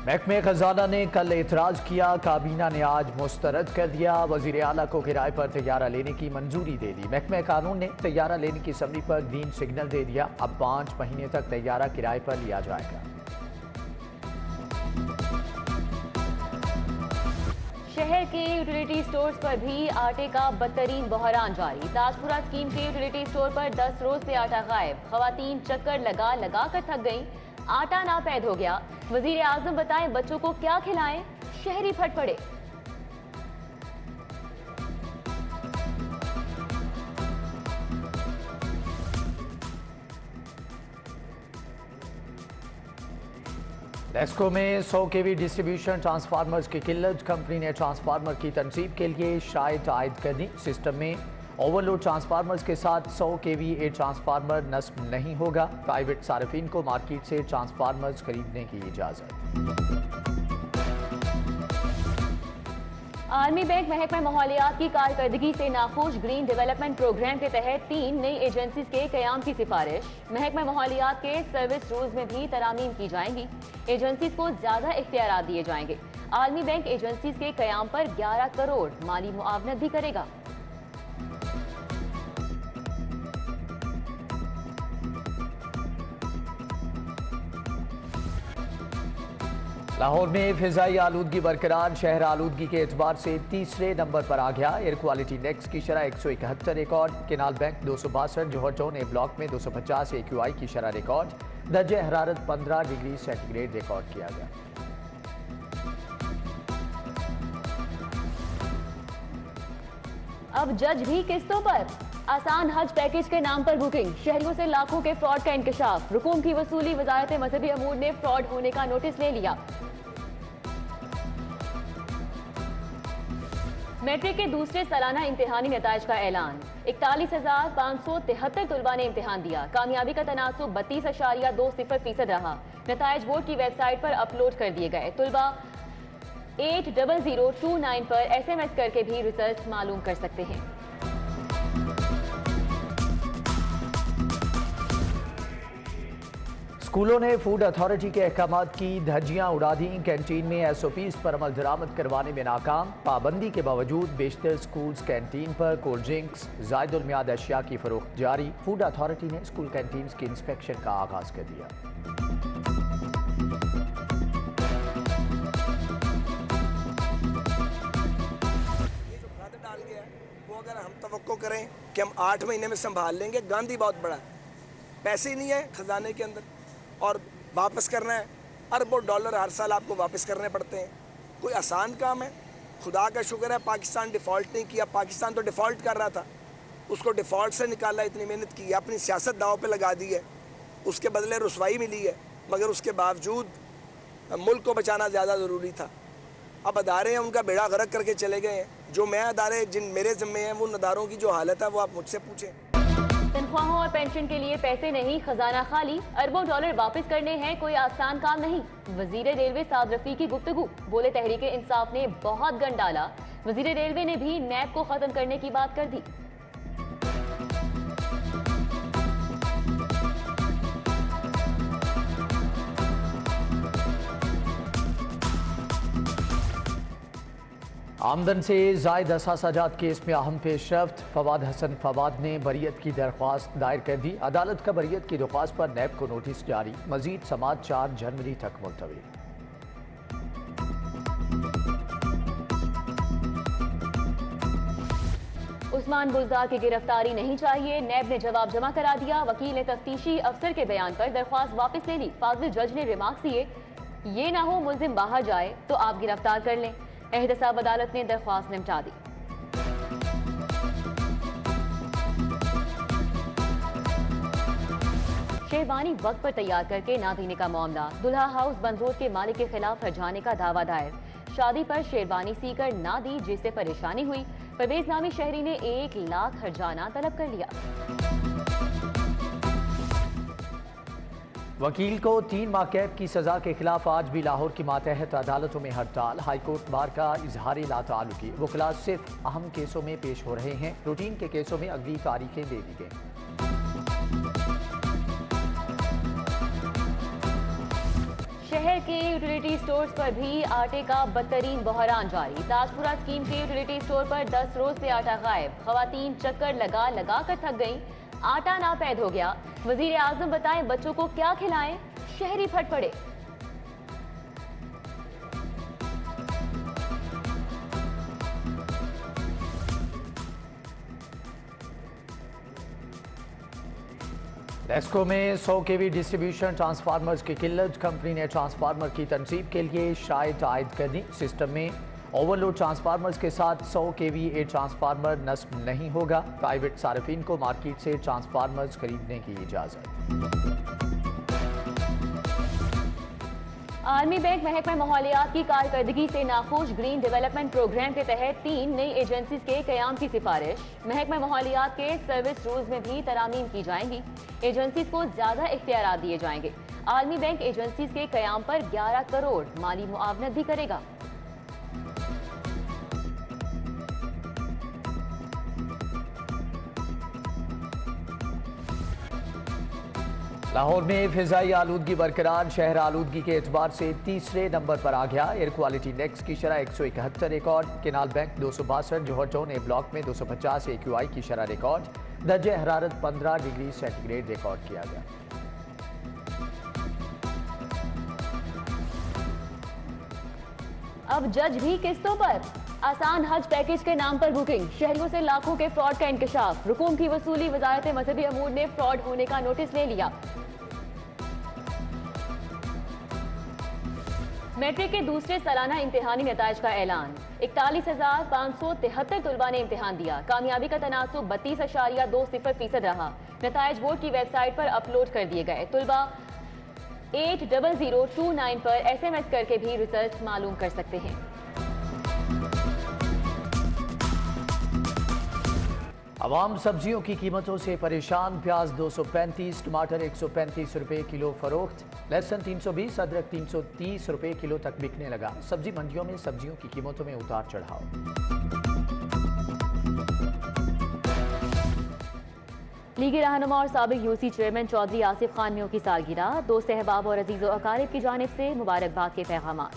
महकमे खजाना ने कल एतराज किया, काबीना ने आज मुस्तरद कर दिया। वजीर आला को किराए पर तैयारा लेने की मंजूरी दे दी। महकमे कानून ने तैयारा लेने की असम्बली पर ग्रीन सिग्नल दे दिया। अब 5 महीने तक तैयारा किराए पर लिया जाएगा। शहर के यूटिलिटी स्टोर्स पर भी आटे का बदतरीन बहरान जारी। ताजपुरा स्कीम के यूटिलिटी स्टोर पर 10 रोज से आटा गायब। खवातीन चक्कर लगा लगा कर थक गईं। आटा नापैद हो गया। वजीर आजम बताएं बच्चों को क्या खिलाएं, शहरी फट पड़े। लेस्को में 100 kV डिस्ट्रीब्यूशन ट्रांसफार्मर्स की किल्लत। कंपनी ने ट्रांसफार्मर की तनसीब के लिए शायद आयद कर दी। सिस्टम में ओवरलोड ट्रांसफार्मर्स के साथ 100 kVA ट्रांसफार्मर नस्ब नहीं होगा। प्राइवेट सार्फिन को मार्केट से ट्रांसफार्मर्स खरीदने की इजाजत। आर्मी बैंक महकमा माहौलियात की कारकर्दगी से नाखुश। ग्रीन डेवलपमेंट प्रोग्राम के तहत 3 नई एजेंसीज के कयाम की सिफारिश। महकमा माहौलियात के सर्विस रूल्स में भी तरामीम की जाएंगी। एजेंसीज को ज्यादा इख्तियार दिए जाएंगे। आर्मी बैंक एजेंसीज के कयाम पर 11 करोड़ माली मुआवनत भी करेगा। लाहौर में फिजाई आलूदगी बरकरार। शहर आलूदगी के एतबार से तीसरे नंबर पर आ गया। एयर क्वालिटी इंडेक्स की शरह 171 रिकॉर्ड। केनाल बैंक 262, जौहर टाउन ए ब्लॉक में 250 AQI की शरह रिकॉर्ड। दर्जे हरारत 15 डिग्री सेंटीग्रेड रिकॉर्ड किया गया। अब जज भी किस्तों पर। आसान हज पैकेज के नाम पर बुकिंग। शहरियों से लाखों के फ्रॉड का इंकशाफ। रुकूम की वसूली। वजारत मजहबी अमूर ने फ्रॉड होने का नोटिस ले लिया। मैट्रिक के दूसरे सालाना इम्तिहानी नताइज का ऐलान। 41,573 तलबा ने इम्तिहान दिया। कामयाबी का तनासुब 32.20% रहा। नताइज बोर्ड की वेबसाइट पर अपलोड कर दिए गए। तलबा 80029 पर SMS करके भी रिजल्ट मालूम कर सकते हैं। स्कूलों ने फूड अथॉरिटी के अहकामात की धज्जियां उड़ा दी। कैंटीन में SOPs पर अमल दरामद करवाने में नाकाम। पाबंदी के बावजूद बेशतर स्कूल्स कैंटीन पर कोल्ड ड्रिंक्स, जायदुल मियाद अशिया की फरोख्त जारी। फूड अथॉरिटी ने स्कूल कैंटीन की इंस्पेक्शन का आगाज कर दिया। डाल गया वो अगर हम तवक्को करें कि हम 8 महीने में संभाल लेंगे, गांधी बहुत बड़ा है, पैसे ही नहीं है खजाने के अंदर और वापस करना है। अरबों डॉलर हर साल आपको वापस करने पड़ते हैं। कोई आसान काम है? खुदा का शुक्र है पाकिस्तान डिफ़ॉल्ट नहीं किया। पाकिस्तान तो डिफ़ॉल्ट कर रहा था, उसको डिफ़ॉल्ट से निकाला। इतनी मेहनत की है, अपनी सियासत दाव पे लगा दी है, उसके बदले रुसवाई मिली है, मगर उसके बावजूद मुल्क को बचाना ज़्यादा ज़रूरी था। अब अदारे हैं उनका बेड़ा गर्क करके चले गए हैं। जो मैं अदारे जिन मेरे ज़िम्मे हैं वो अदारों की जो हालत है वो आप मुझसे पूछें। तनख्वाहों और पेंशन के लिए पैसे नहीं, खजाना खाली। अरबों डॉलर वापस करने हैं, कोई आसान काम नहीं। वजीर रेलवे साद रफी की गुफ्तगू। बोले तहरीके इंसाफ ने बहुत गन डाला। वजीर रेलवे ने भी नैब को खत्म करने की बात कर दी। आमदन से जायद असासाजात केस में अहम पेशरफ्त। फवाद हसन फवाद ने बरियत की दरख्वास्त दायर कर दी। अदालत का बरियत की दरख्वास्त पर नैब को नोटिस जारी। मजीद समात 4 जनवरी तक मुलतवी। उस्मान बुज़दार की गिरफ्तारी नहीं चाहिए, नैब ने जवाब जमा करा दिया। वकील ने तफ्तीशी अफसर के बयान पर दरख्वास्त वापस ले ली। फाजिल जज ने रिमार्क्स दिए, ये ना हो मुलजिम बाहर जाए तो आप गिरफ्तार कर लें। एहतसाब अदालत ने दरख्वास्त निपटा दी। शेरवानी वक्त पर तैयार करके ना देने का मामला। दुल्हा हाउस बंद रोड के मालिक के खिलाफ हर्जाने का दावा दायर। शादी पर शेरवानी सीकर ना दी जिससे परेशानी हुई। परवेज नामी शहरी ने 1 लाख हर्जाना तलब कर लिया। वकील को 3 माह कैद की सजा के खिलाफ आज भी लाहौर की मातहत अदालतों में हड़ताल। हाईकोर्ट बार का इजहार लाताल्लुकी। वकील सिर्फ अहम केसों में पेश हो रहे हैं। रूटीन के केसों में अगली तारीखें दे दी गई। शहर के यूटिलिटी स्टोर्स पर भी आटे का बदतरीन बहरान जारी। ताजपुरा स्कीम के यूटिलिटी स्टोर पर 10 रोज से आटा गायब। खवातीन चक्कर लगा कर थक गईं। आटा नापैद हो गया। वजीर आजम बताएं बच्चों को क्या खिलाएं, शहरी फट पड़े। नेस्को में 100 केवी डिस्ट्रीब्यूशन ट्रांसफार्मर्स की किल्लत। कंपनी ने ट्रांसफार्मर की तनसीब के लिए शायद आयद कर दी। सिस्टम में ओवरलोड ट्रांसफार्मर्स के साथ 100 केवी ट्रांसफार्मर नस्ब नहीं होगा। प्राइवेट सार्फिन को मार्केट से ट्रांसफार्मर्स खरीदने की इजाजत। आर्मी बैंक महकमा माहौलियात की कारकर्दगी से नाखुश। ग्रीन डेवलपमेंट प्रोग्राम के तहत 3 नई एजेंसीज के कयाम की सिफारिश। महकमा माहौलियात के सर्विस रूल्स में भी तरामीम की जाएंगी। एजेंसीज को ज्यादा इख्तियारात दिए जाएंगे। आर्मी बैंक एजेंसीज के कयाम पर 11 करोड़ माली मुआवनत भी करेगा। लाहौर में फिजाई आलूदगी बरकरार। शहर आलूदगी के एतबार से तीसरे नंबर पर आ गया। एयर क्वालिटी इंडेक्स की शरह 171 रिकॉर्ड। केनाल बैंक 262, जौहर टाउन ए ब्लॉक में 250 AQI की शरह रिकॉर्ड। दर्जे हरारत 15 डिग्री सेंटीग्रेड रिकॉर्ड किया गया। अब जज भी किस्तों पर। आसान हज पैकेज के नाम पर बुकिंग। शहरियों से लाखों के फ्रॉड का इंकशाफ। रुकूम की वसूली। वजारत मजहबी अमूर ने फ्रॉड होने का नोटिस ले लिया। मैट्रिक के दूसरे सालाना इम्तिहानी नताइज का ऐलान। 41,573 तलबा ने इम्तिहान दिया। कामयाबी का तनासुब 32.20% रहा। नताइज बोर्ड की वेबसाइट पर अपलोड कर दिए गए। तलबा 80029 पर SMS करके भी रिजल्ट मालूम कर सकते हैं। आवाम सब्जियों की कीमतों से परेशान। प्याज 235, टमाटर 135 रुपए किलो फरोख्त। लहसुन 320, अदरक 330 रुपए किलो तक बिकने लगा। सब्जी मंडियों में सब्जियों की कीमतों में उतार चढ़ाव। लीगी रहनुमा और साबिक यूसी चेयरमैन चौधरी आसिफ खान मियों की सालगिरह। 2 सहबाब और अजीज़ो अकारिब की जानिब से मुबारकबाद के पैगामात।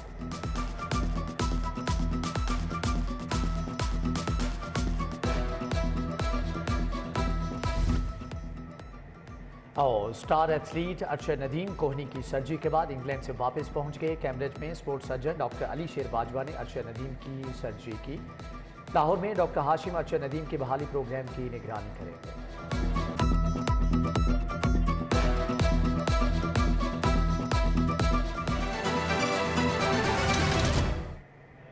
और स्टार एथलीट अरशद नदीम कोहनी की सर्जरी के बाद इंग्लैंड से वापस पहुंच गए। कैम्ब्रिज में स्पोर्ट्स सर्जन डॉक्टर अली शेर बाजवा ने अरशद नदीम की सर्जरी की। लाहौर में डॉक्टर हाशिम अरशद नदीम के बहाली प्रोग्राम की निगरानी करेंगे।